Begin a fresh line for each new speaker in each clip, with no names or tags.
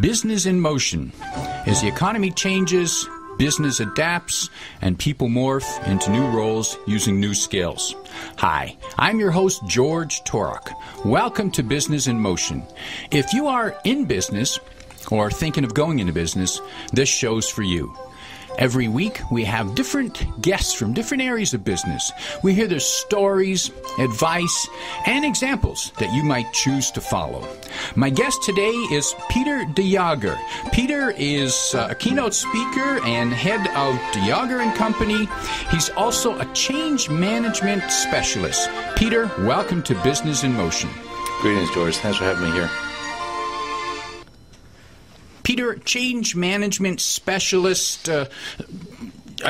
Business in motion. As the economy changes, business adapts, and people morph into new roles using new skills. Hi, I'm your host, George Torok. Welcome to Business in Motion. If you are in business or thinking of going into business, this show's for you. Every week, we have different guests from different areas of business. We hear their stories, advice, and examples that you might choose to follow. My guest today is Peter de Jager. Peter is a keynote speaker and head of de Jager & Company. He's also a change management specialist. Peter, welcome to Business in Motion.
Greetings, George. Thanks for having me here.
Peter, change management specialist, are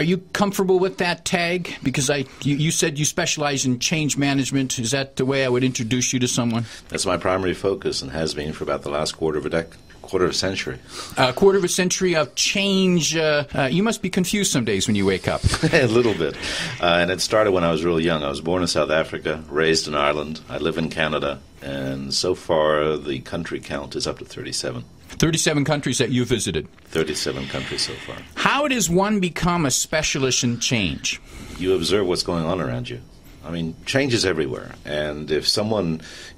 you comfortable with that tag? Because you said you specialize in change management. Is that the way I would introduce you to someone?
That's my primary focus and has been for about the last quarter of a century.
A quarter of a century of change. You must be confused some days when you wake up.
A little bit. And it started when I was real young. I was born in South Africa, raised in Ireland. I live in Canada. And so far, the country count is up to 37.
37 countries that you visited.
37 countries so far.
How does one become a specialist in change?
You observe what's going on around you. I mean, change is everywhere. And if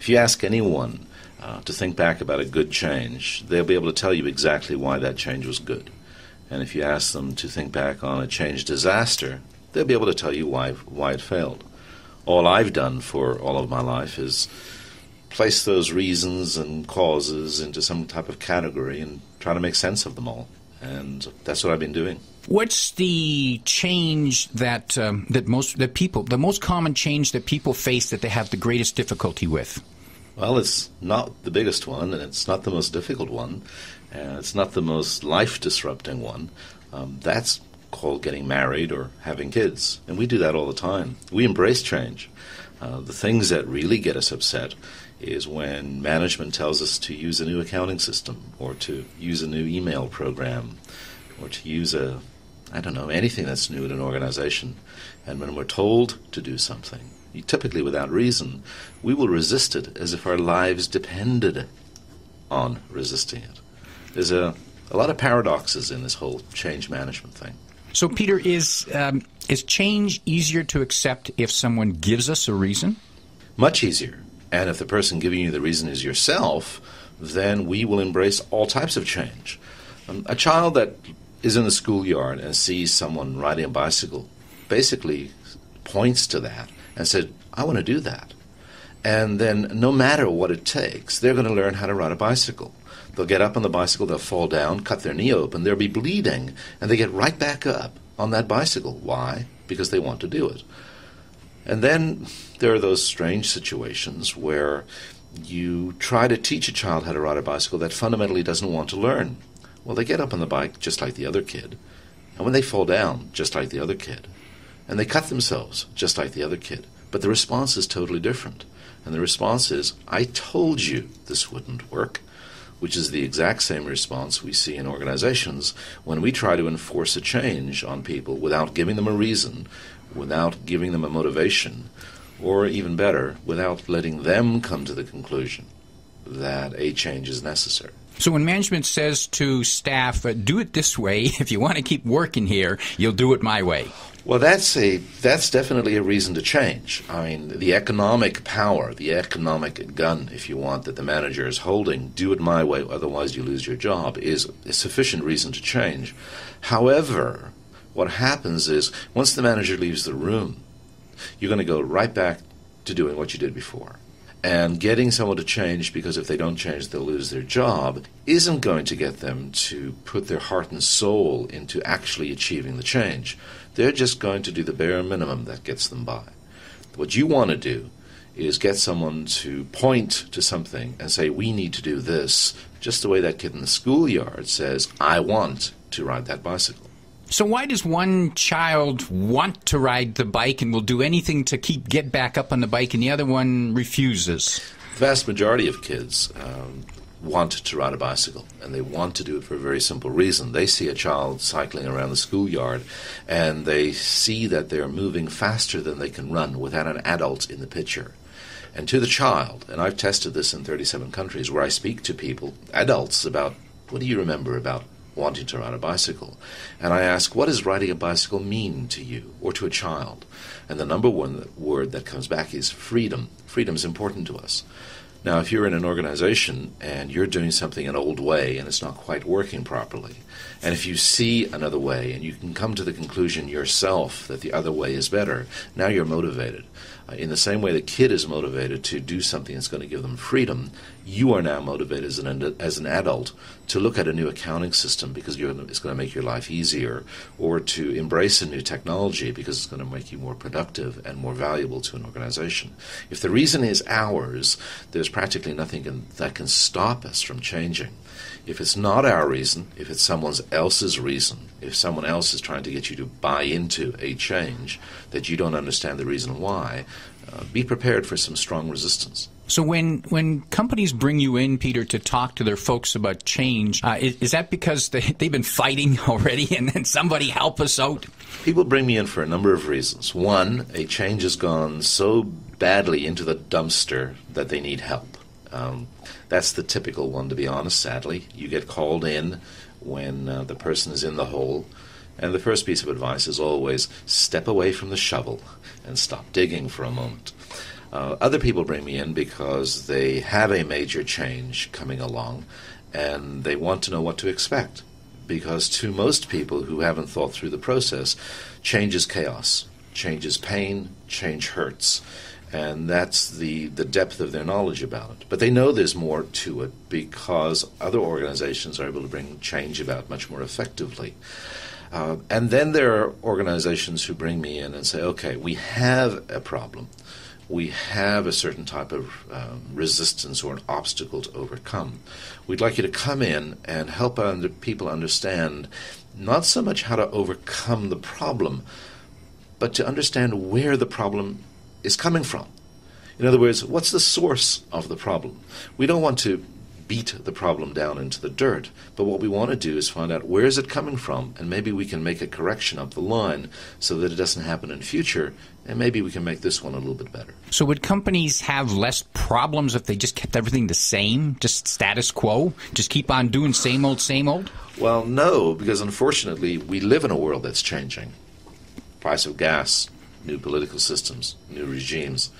you ask anyone to think back about a good change, they'll be able to tell you exactly why that change was good. And if you ask them to think back on a change disaster, they'll be able to tell you why it failed. All I've done for all of my life is place those reasons and causes into some type of category and try to make sense of them all. And that's what I've been doing.
What's the change the most common change that people face that they have the greatest difficulty with?
Well, it's not the biggest one, and it's not the most difficult one, and it's not the most life-disrupting one. That's called getting married or having kids, and we do that all the time. We embrace change. The things that really get us upset is when management tells us to use a new accounting system or to use a new email program or to use anything that's new in an organization. And when we're told to do something, typically without reason, we will resist it as if our lives depended on resisting it. There's a lot of paradoxes in this whole change management thing.
So, Peter, is change easier to accept if someone gives us a reason?
Much easier. And if the person giving you the reason is yourself, then we will embrace all types of change. A child that is in the schoolyard and sees someone riding a bicycle basically points to that and said, I want to do that. And then no matter what it takes, they're going to learn how to ride a bicycle. They'll get up on the bicycle, they'll fall down, cut their knee open, they'll be bleeding, and they get right back up on that bicycle. Why? Because they want to do it. And then there are those strange situations where you try to teach a child how to ride a bicycle that fundamentally doesn't want to learn. Well, they get up on the bike just like the other kid, and when they fall down, just like the other kid, and they cut themselves just like the other kid. But the response is totally different. And the response is, I told you this wouldn't work, which is the exact same response we see in organizations when we try to enforce a change on people without giving them a reason, without giving them a motivation, or even better, without letting them come to the conclusion that a change is necessary.
So when management says to staff, do it this way, if you want to keep working here, you'll do it my way.
Well, that's definitely a reason to change. I mean, the economic power, the economic gun, if you want, that the manager is holding, do it my way, otherwise you lose your job, is a sufficient reason to change. However, what happens is once the manager leaves the room, you're going to go right back to doing what you did before. And getting someone to change, because if they don't change, they'll lose their job, isn't going to get them to put their heart and soul into actually achieving the change. They're just going to do the bare minimum that gets them by. What you want to do is get someone to point to something and say, we need to do this, just the way that kid in the schoolyard says, I want to ride that bicycle.
So why does one child want to ride the bike and will do anything to get back up on the bike, and the other one refuses?
The vast majority of kids want to ride a bicycle, and they want to do it for a very simple reason. They see a child cycling around the schoolyard, and they see that they're moving faster than they can run without an adult in the picture. And to the child, and I've tested this in 37 countries where I speak to people, adults about what do you remember about wanting to ride a bicycle? And I ask, what does riding a bicycle mean to you or to a child? And the number one word that comes back is freedom. Freedom is important to us. Now, if you're in an organization and you're doing something an old way and it's not quite working properly, and if you see another way and you can come to the conclusion yourself that the other way is better, now you're motivated. In the same way the kid is motivated to do something that's going to give them freedom, you are now motivated as an adult to look at a new accounting system because it's going to make your life easier, or to embrace a new technology because it's going to make you more productive and more valuable to an organization. If the reason is ours, there's practically nothing that can stop us from changing. If it's not our reason, if it's someone else's reason, if someone else is trying to get you to buy into a change that you don't understand the reason why, be prepared for some strong resistance.
So when companies bring you in, Peter, to talk to their folks about change, is that because they've been fighting already and then somebody help us out?
People bring me in for a number of reasons. One, a change has gone so badly into the dumpster that they need help. That's the typical one, to be honest, sadly. You get called in when the person is in the hole, and the first piece of advice is always step away from the shovel and stop digging for a moment. Other people bring me in because they have a major change coming along, and they want to know what to expect. Because to most people who haven't thought through the process, change is chaos, change is pain, change hurts. And that's the depth of their knowledge about it. But they know there's more to it because other organizations are able to bring change about much more effectively. And then there are organizations who bring me in and say, okay, we have a problem. We have a certain type of resistance or an obstacle to overcome. We'd like you to come in and help people understand not so much how to overcome the problem, but to understand where the problem is coming from. In other words, what's the source of the problem? We don't want to beat the problem down into the dirt, but what we want to do is find out where is it coming from, and maybe we can make a correction up the line so that it doesn't happen in future, and maybe we can make this one a little bit better.
So would companies have less problems if they just kept everything the same, just status quo, just keep on doing same old, same old?
Well, no, because unfortunately we live in a world that's changing. Price of gas, new political systems, new regimes.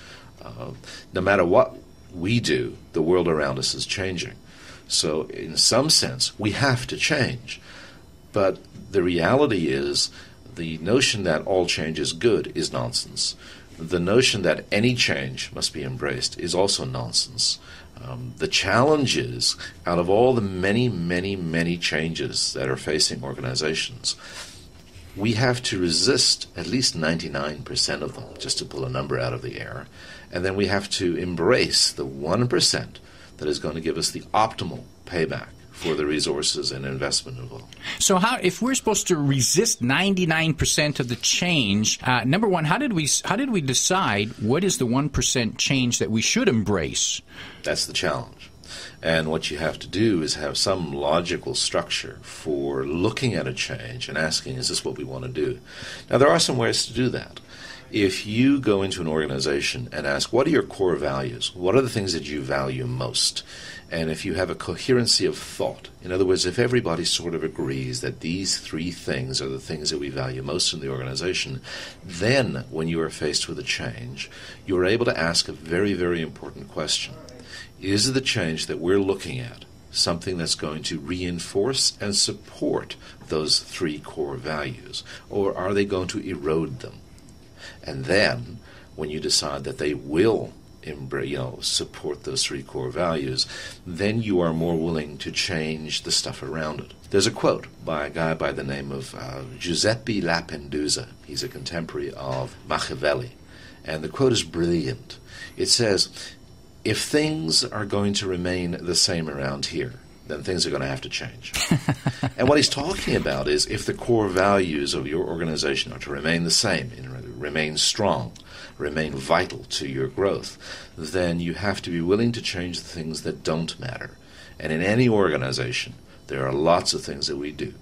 No matter what we do, the world around us is changing. So in some sense, we have to change. But the reality is the notion that all change is good is nonsense. The notion that any change must be embraced is also nonsense. The challenge is, out of all the many, many, many changes that are facing organizations, we have to resist at least 99% of them, just to pull a number out of the air. And then we have to embrace the 1% that is going to give us the optimal payback for the resources and investment involved.
So if we're supposed to resist 99% of the change, number one, how did we decide what is the 1% change that we should embrace?
That's the challenge. And what you have to do is have some logical structure for looking at a change and asking, is this what we want to do? Now, there are some ways to do that. If you go into an organization and ask, what are your core values? What are the things that you value most? And if you have a coherency of thought, in other words, if everybody sort of agrees that these three things are the things that we value most in the organization, then when you are faced with a change, you are able to ask a very, very important question. Is the change that we're looking at something that's going to reinforce and support those three core values, or are they going to erode them? And then, when you decide that they will support those three core values, then you are more willing to change the stuff around it. There's a quote by a guy by the name of Giuseppe Lapendusa. He's a contemporary of Machiavelli. And the quote is brilliant. It says, if things are going to remain the same around here, then things are going to have to change. And what he's talking about is if the core values of your organization are to remain the same, remain strong, remain vital to your growth, then you have to be willing to change the things that don't matter. And in any organization, there are lots of things that we do.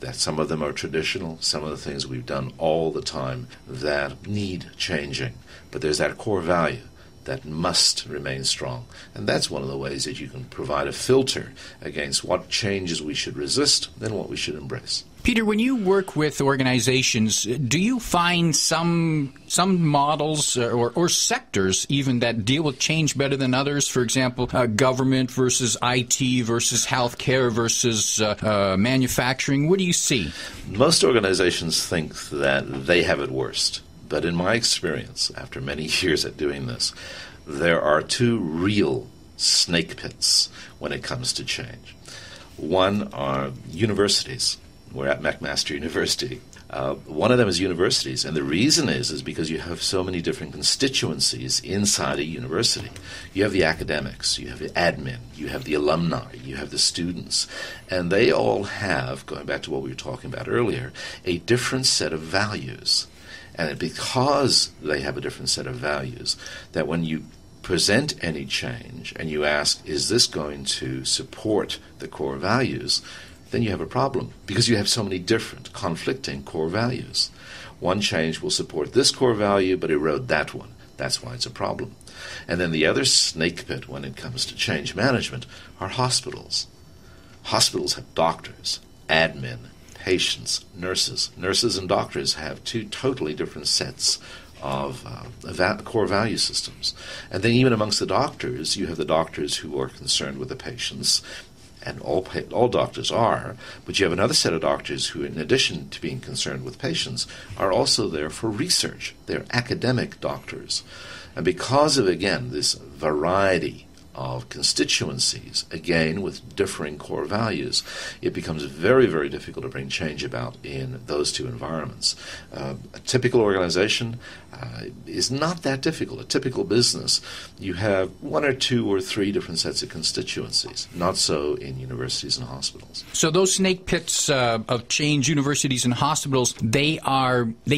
That some of them are traditional, some of the things we've done all the time that need changing. But there's that core value that must remain strong. And that's one of the ways that you can provide a filter against what changes we should resist and what we should embrace.
Peter, when you work with organizations, do you find some models or sectors even that deal with change better than others? For example, government versus IT versus healthcare versus manufacturing. What do you see?
Most organizations think that they have it worst. But in my experience, after many years at doing this, there are two real snake pits when it comes to change. One are universities. We're at McMaster University. One of them is universities, and the reason is because you have so many different constituencies inside a university. You have the academics, you have the admin, you have the alumni, you have the students, and they all have, going back to what we were talking about earlier, a different set of values. And because they have a different set of values, that when you present any change and you ask, is this going to support the core values, then you have a problem because you have so many different conflicting core values. One change will support this core value but erode that one. That's why it's a problem. And then the other snake pit when it comes to change management are hospitals. Hospitals have doctors, admin, patients, nurses. Nurses and doctors have two totally different sets of core value systems. And then even amongst the doctors, you have the doctors who are concerned with the patients, and all doctors are, but you have another set of doctors who, in addition to being concerned with patients, are also there for research. They're academic doctors. And because of, again, this variety of constituencies, again with differing core values, it becomes very, very difficult to bring change about in those two environments. A typical organization is not that difficult. A typical business, you have one or two or three different sets of constituencies. Not so in universities and hospitals.
So those snake pits of change, universities and hospitals, they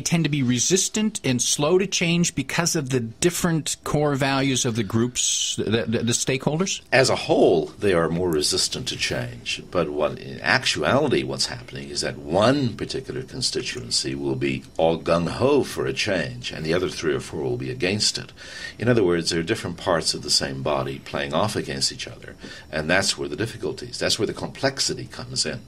tend to be resistant and slow to change because of the different core values of the groups, the stakeholders?
As a whole, they are more resistant to change. But in actuality, what's happening is that one particular constituency will be all gung-ho for a change, and the other three or four will be against it. In other words, there are different parts of the same body playing off against each other, and that's where the difficulties, that's where the complexity comes in.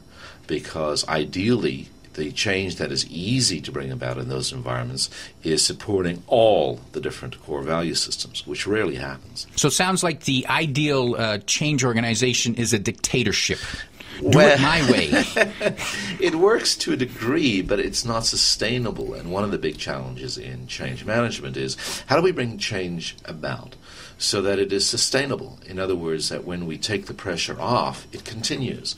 Because ideally, the change that is easy to bring about in those environments is supporting all the different core value systems, which rarely happens.
So it sounds like the ideal change organization is a dictatorship. Do it my way.
It works to a degree, but it's not sustainable. And one of the big challenges in change management is how do we bring change about so that it is sustainable? In other words, that when we take the pressure off, it continues.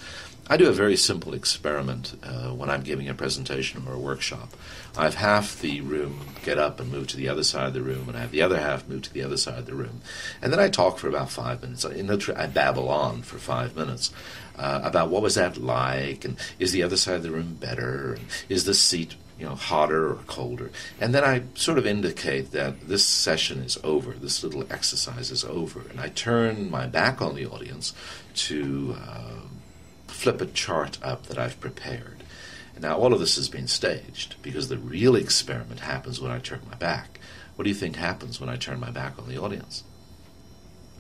I do a very simple experiment when I'm giving a presentation or a workshop. I have half the room get up and move to the other side of the room, and I have the other half move to the other side of the room. And then I talk for about 5 minutes. I babble on for 5 minutes about what was that like, and is the other side of the room better, and is the seat hotter or colder. And then I sort of indicate that this session is over, this little exercise is over, and I turn my back on the audience to flip a chart up that I've prepared. Now, all of this has been staged because the real experiment happens when I turn my back. What do you think happens when I turn my back on the audience?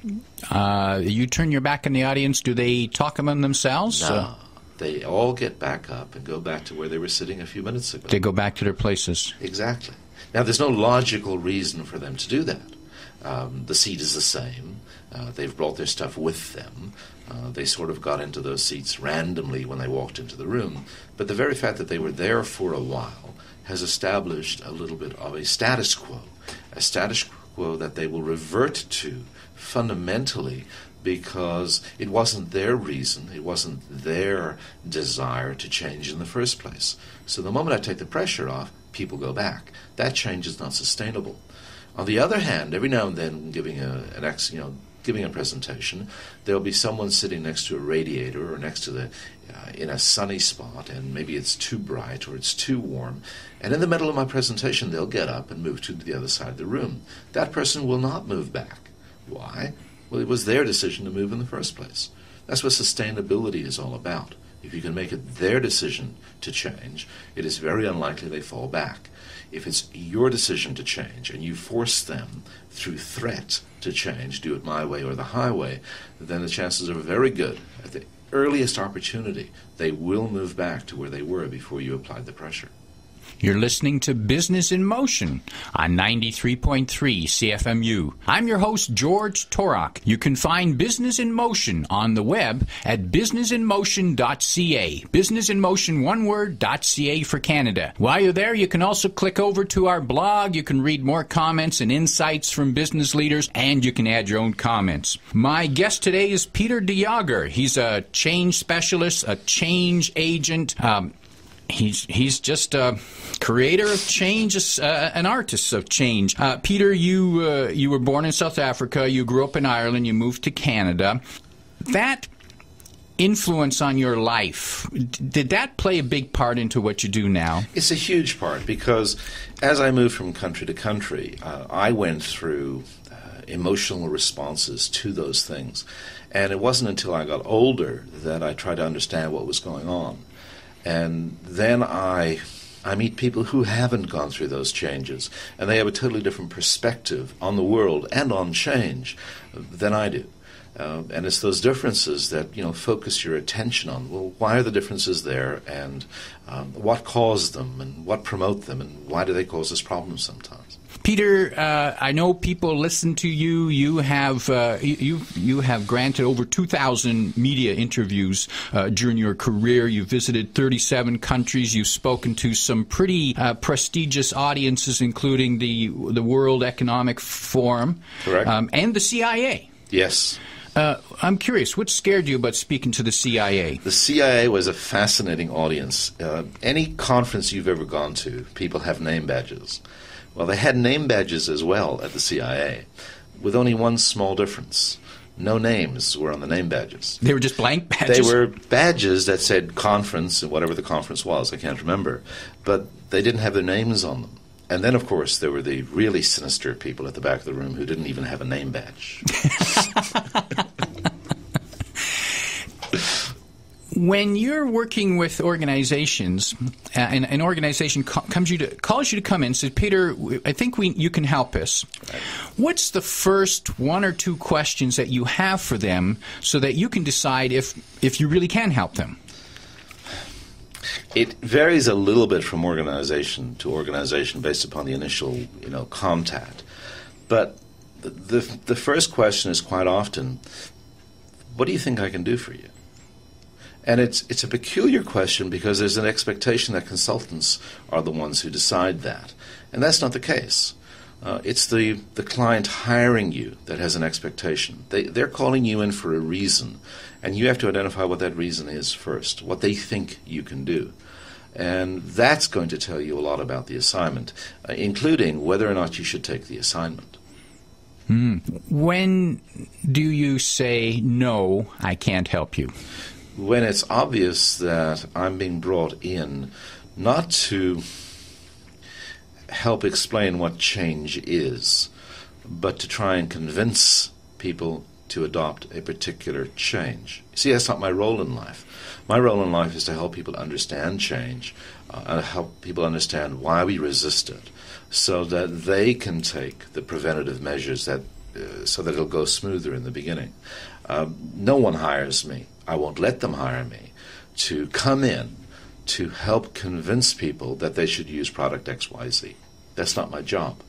You turn your back on the audience, do they talk among themselves?
No. They all get back up and go back to where they were sitting a few minutes ago.
They go back to their places.
Exactly. Now, there's no logical reason for them to do that. The seat is the same. They've brought their stuff with them. They sort of got into those seats randomly when they walked into the room. But the very fact that they were there for a while has established a little bit of a status quo that they will revert to fundamentally because it wasn't their reason, it wasn't their desire to change in the first place. So the moment I take the pressure off, people go back. That change is not sustainable. On the other hand, every now and then, giving a presentation, there'll be someone sitting next to a radiator or next to in a sunny spot, and maybe it's too bright or it's too warm. And in the middle of my presentation, they'll get up and move to the other side of the room. That person will not move back. Why? Well, it was their decision to move in the first place. That's what sustainability is all about. If you can make it their decision to change, it is very unlikely they fall back. If it's your decision to change and you force them through threat to change, do it my way or the highway, then the chances are very good at the earliest opportunity they will move back to where they were before you applied the pressure.
You're listening to Business in Motion on 93.3 CFMU. I'm your host, George Torok. You can find Business in Motion on the web at businessinmotion.ca. Business in Motion, one word, .ca for Canada. While you're there, you can also click over to our blog. You can read more comments and insights from business leaders, and you can add your own comments. My guest today is Peter de Jager. He's a change specialist, a change agent. He's just a creator of change, an artist of change. Peter, you were born in South Africa. You grew up in Ireland. You moved to Canada. That influence on your life, did that play a big part into what you do now?
It's a huge part, because as I moved from country to country, I went through emotional responses to those things. And it wasn't until I got older that I tried to understand what was going on. And then I meet people who haven't gone through those changes, and they have a totally different perspective on the world and on change than I do. And it's those differences that, focus your attention on. Well, why are the differences there, and what caused them, and what promote them, and why do they cause us problems sometimes?
Peter, I know people listen to you. You have granted over 2,000 media interviews during your career. You've visited 37 countries. You've spoken to some pretty prestigious audiences, including the World Economic Forum,
correct,
and the CIA.
Yes.
I'm curious, what scared you about speaking to the CIA?
The CIA was a fascinating audience. Any conference you've ever gone to, people have name badges. Well, they had name badges as well at the CIA, with only one small difference. No names were on the name badges.
They were just blank badges?
They were badges that said conference, and whatever the conference was, I can't remember. But they didn't have their names on them. And then, of course, there were the really sinister people at the back of the room who didn't even have a name badge.
When you're working with organizations, and an organization calls you to come in and says, Peter, I think you can help us. Right. What's the first one or two questions that you have for them so that you can decide if you really can help them?
It varies a little bit from organization to organization based upon the initial, contact. But the first question is quite often, what do you think I can do for you? And it's a peculiar question because there's an expectation that consultants are the ones who decide that. And that's not the case. It's the client hiring you that has an expectation. They're calling you in for a reason, and you have to identify what that reason is first, what they think you can do. And that's going to tell you a lot about the assignment, including whether or not you should take the assignment.
When do you say, no, I can't help you?
When it's obvious that I'm being brought in not to help explain what change is, but to try and convince people to adopt a particular change. See, that's not my role in life. My role in life is to help people understand change, and help people understand why we resist it, so that they can take the preventative measures so that it'll go smoother in the beginning. No one hires me. I won't let them hire me to come in to help convince people that they should use product XYZ. That's not my job.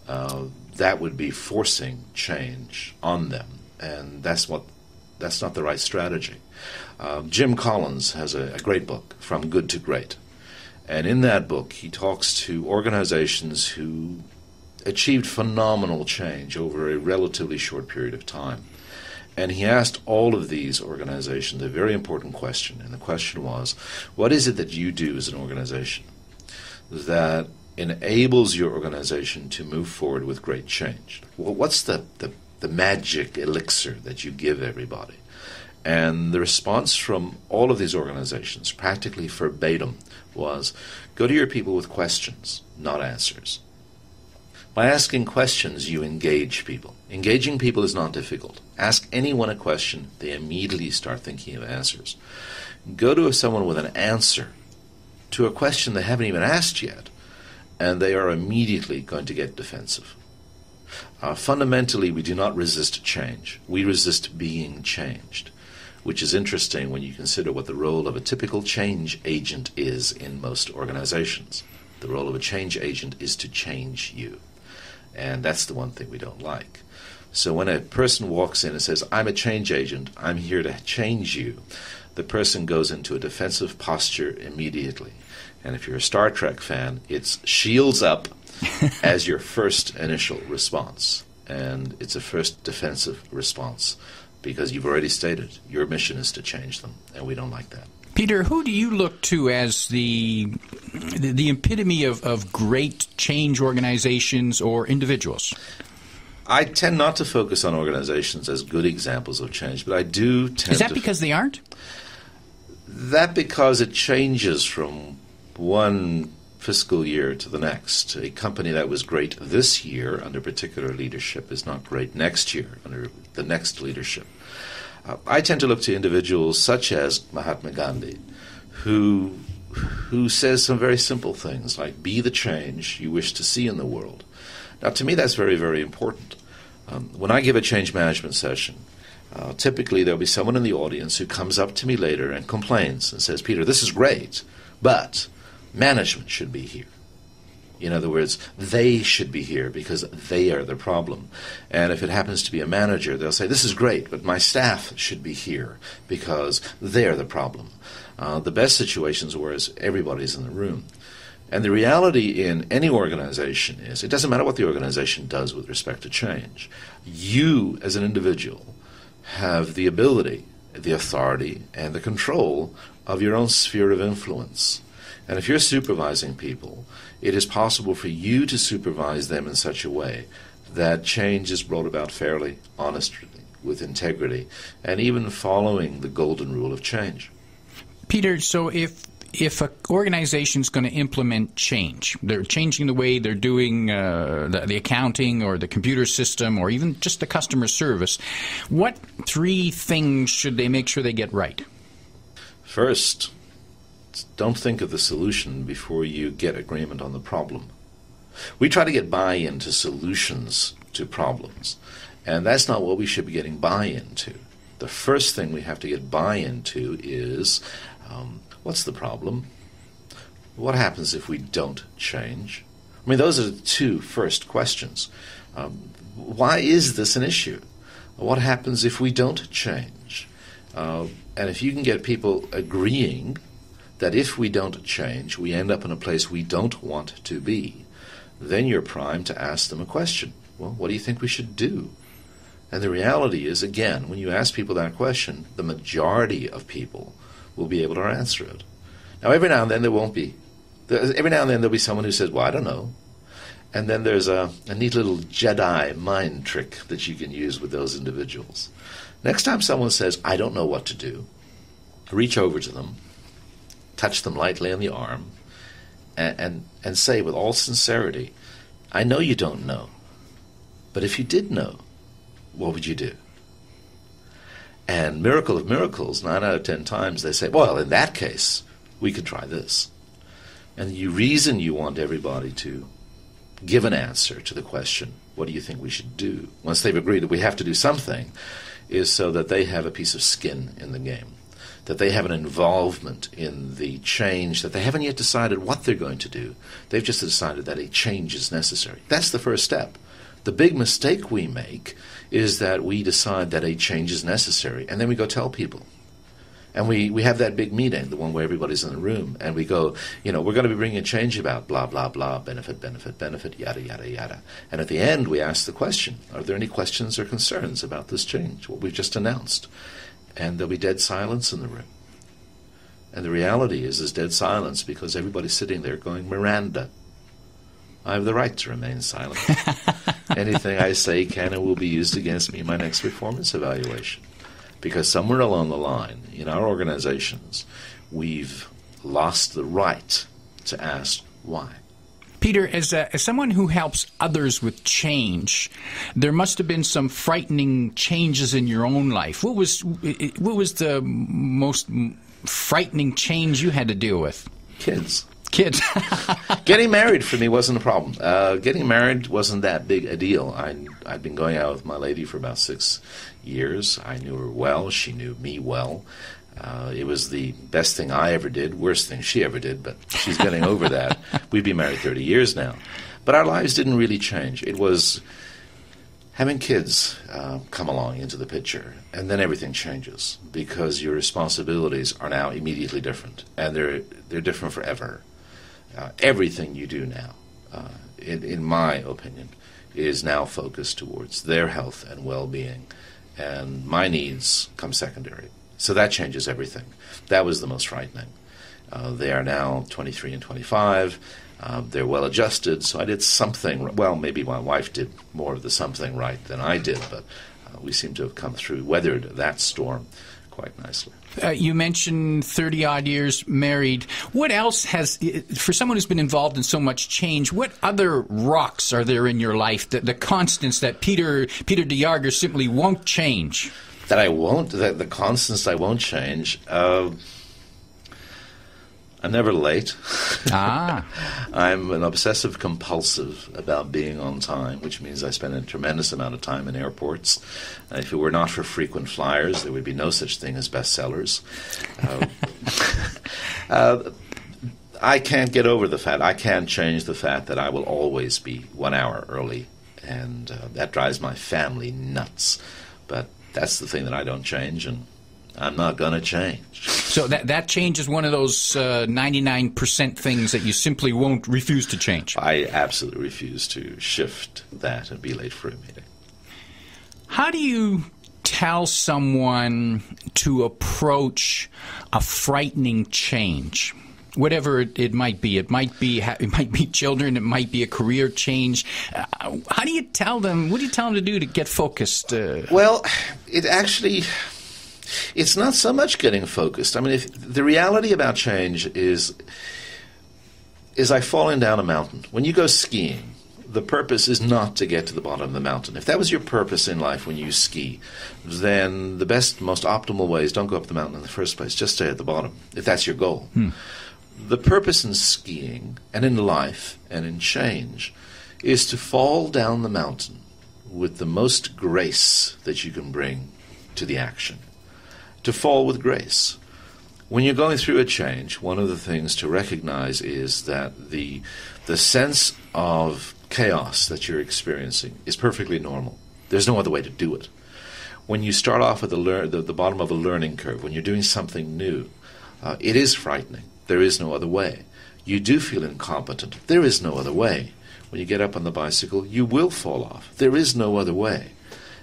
That would be forcing change on them, and that's not the right strategy. Jim Collins has a great book, From Good to Great, and in that book he talks to organizations who achieved phenomenal change over a relatively short period of time. And he asked all of these organizations a very important question, and the question was, what is it that you do as an organization that enables your organization to move forward with great change? Well, what's the magic elixir that you give everybody? And the response from all of these organizations, practically verbatim, was, go to your people with questions, not answers. By asking questions, you engage people. Engaging people is not difficult. Ask anyone a question, they immediately start thinking of answers. Go to someone with an answer to a question they haven't even asked yet, and they are immediately going to get defensive. Fundamentally, we do not resist change. We resist being changed, which is interesting when you consider what the role of a typical change agent is in most organizations. The role of a change agent is to change you, and that's the one thing we don't like. So when a person walks in and says, I'm a change agent, I'm here to change you, the person goes into a defensive posture immediately. And if you're a Star Trek fan, it's shields up as your first initial response. And it's a first defensive response because you've already stated your mission is to change them, and we don't like that.
Peter, who do you look to as the epitome of great change organizations or individuals?
I tend not to focus on organizations as good examples of change, but I do tend to...
Is that because they aren't?
That because it changes from one fiscal year to the next. A company that was great this year under particular leadership is not great next year under the next leadership. I tend to look to individuals such as Mahatma Gandhi, who says some very simple things like, be the change you wish to see in the world. Now, to me, that's very, very important. When I give a change management session, typically there'll be someone in the audience who comes up to me later and complains and says, Peter, this is great, but management should be here. In other words, they should be here because they are the problem. And if it happens to be a manager, they'll say, this is great, but my staff should be here because they're the problem. The best situations where everybody's in the room. And the reality in any organization is it doesn't matter what the organization does with respect to change. You, as an individual, have the ability, the authority, and the control of your own sphere of influence. And if you're supervising people, it is possible for you to supervise them in such a way that change is brought about fairly, honestly, with integrity, and even following the golden rule of change.
Peter, so if an organization is going to implement change, they're changing the way they're doing the accounting or the computer system or even just the customer service, what 3 things should they make sure they get right?
First, don't think of the solution before you get agreement on the problem. We try to get buy-in to solutions to problems, and that's not what we should be getting buy-in to. The first thing we have to get buy-in to is, what's the problem? What happens if we don't change? I mean, those are the 2 first questions. Why is this an issue? What happens if we don't change? And if you can get people agreeing that if we don't change, we end up in a place we don't want to be, then you're primed to ask them a question. Well, what do you think we should do? And the reality is, again, when you ask people that question, the majority of people will be able to answer it. Now, every now and then there won't be. Every now and then there'll be someone who says, well, I don't know. And then there's a neat little Jedi mind trick that you can use with those individuals. Next time someone says, I don't know what to do, reach over to them, touch them lightly on the arm, and say with all sincerity, I know you don't know, but if you did know, what would you do? And miracle of miracles, 9 out of 10 times they say, well, in that case, we could try this. And the reason you want everybody to give an answer to the question, what do you think we should do, once they've agreed that we have to do something, is so that they have a piece of skin in the game, that they have an involvement in the change, that they haven't yet decided what they're going to do. They've just decided that a change is necessary. That's the first step. The big mistake we make is that we decide that a change is necessary, and then we go tell people. And we have that big meeting, the one where everybody's in the room, and we go, we're going to be bringing a change about blah, blah, blah, benefit, benefit, benefit, yada, yada, yada. And at the end, we ask the question, are there any questions or concerns about this change, what we've just announced? And there'll be dead silence in the room. And the reality is there's dead silence because everybody's sitting there going, Miranda, I have the right to remain silent. Anything I say can and will be used against me in my next performance evaluation. Because somewhere along the line, in our organizations, we've lost the right to ask why.
Peter, as someone who helps others with change, there must have been some frightening changes in your own life. What was the most frightening change you had to deal with?
Kids.
Kids.
Getting married for me wasn't a problem. Getting married wasn't that big a deal. I'd been going out with my lady for about 6 years. I knew her well. She knew me well. It was the best thing I ever did, worst thing she ever did, but she's getting over that. We've been married 30 years now. But our lives didn't really change. It was having kids come along into the picture, and then everything changes because your responsibilities are now immediately different, and they're different forever. Everything you do now, in my opinion, is now focused towards their health and well-being, and my needs come secondary. So that changes everything. That was the most frightening. They are now 23 and 25. They're well-adjusted, so I did something. Well, maybe my wife did more of the something right than I did, but we seem to have come through, weathered that storm quite nicely.
You mentioned 30-odd years married. What else for someone who's been involved in so much change, what other rocks are there in your life, the constants that Peter de Jager simply won't change?
The constants I won't change. I'm never late. I'm an obsessive compulsive about being on time, which means I spend a tremendous amount of time in airports. If it were not for frequent flyers, there would be no such thing as bestsellers. I can't get over the fact, I can't change the fact that I will always be 1 hour early, and that drives my family nuts. But that's the thing that I don't change, and I'm not going to change.
So that change is one of those 99% things that you simply won't refuse to change.
I absolutely refuse to shift that and be late for a meeting.
How do you tell someone to approach a frightening change? Whatever it might be. It might be children. It might be a career change. How do you tell them? What do you tell them to do to get focused?
Well, it's not so much getting focused. I mean, the reality about change is like falling down a mountain. When you go skiing, the purpose is not to get to the bottom of the mountain. If that was your purpose in life when you ski, then the best, most optimal way is don't go up the mountain in the first place. Just stay at the bottom, if that's your goal. The purpose in skiing and in life and in change is to fall down the mountain with the most grace that you can bring to the action. To fall with grace. When you're going through a change, one of the things to recognize is that the sense of chaos that you're experiencing is perfectly normal. There's no other way to do it. When you start off at the bottom of a learning curve, when you're doing something new, it is frightening. There is no other way. You do feel incompetent. There is no other way. When you get up on the bicycle, you will fall off. There is no other way.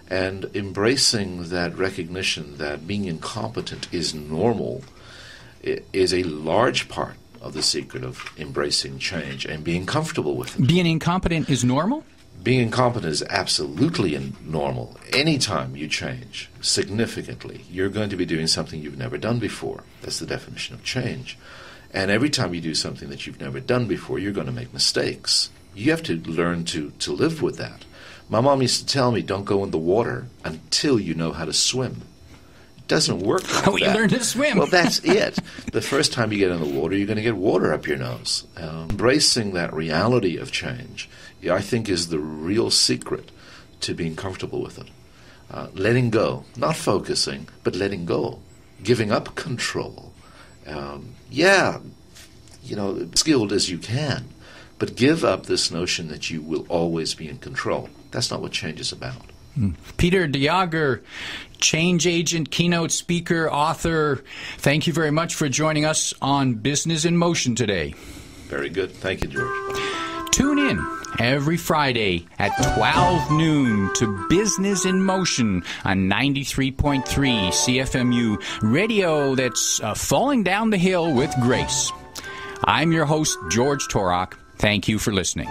And embracing that recognition that being incompetent is normal is a large part of the secret of embracing change and being comfortable with it.
Being incompetent is normal?
Being incompetent is absolutely normal. Anytime you change significantly, you're going to be doing something you've never done before. That's the definition of change. And every time you do something that you've never done before, you're going to make mistakes. You have to learn to live with that. My mom used to tell me, don't go in the water until you know how to swim. It doesn't work like that.
You learn to swim.
Well, that's it. The first time you get in the water, you're going to get water up your nose. Embracing that reality of change, I think, is the real secret to being comfortable with it. Letting go, not focusing, but letting go. Giving up control. Skilled as you can, but give up this notion that you will always be in control. That's not what change is about.
Peter de Jager, change agent, keynote speaker, author, thank you very much for joining us on Business in Motion today.
Very good. Thank you, George.
Tune in every Friday at 12 noon to Business in Motion on 93.3 CFMU, radio that's falling down the hill with grace. I'm your host, George Torok. Thank you for listening.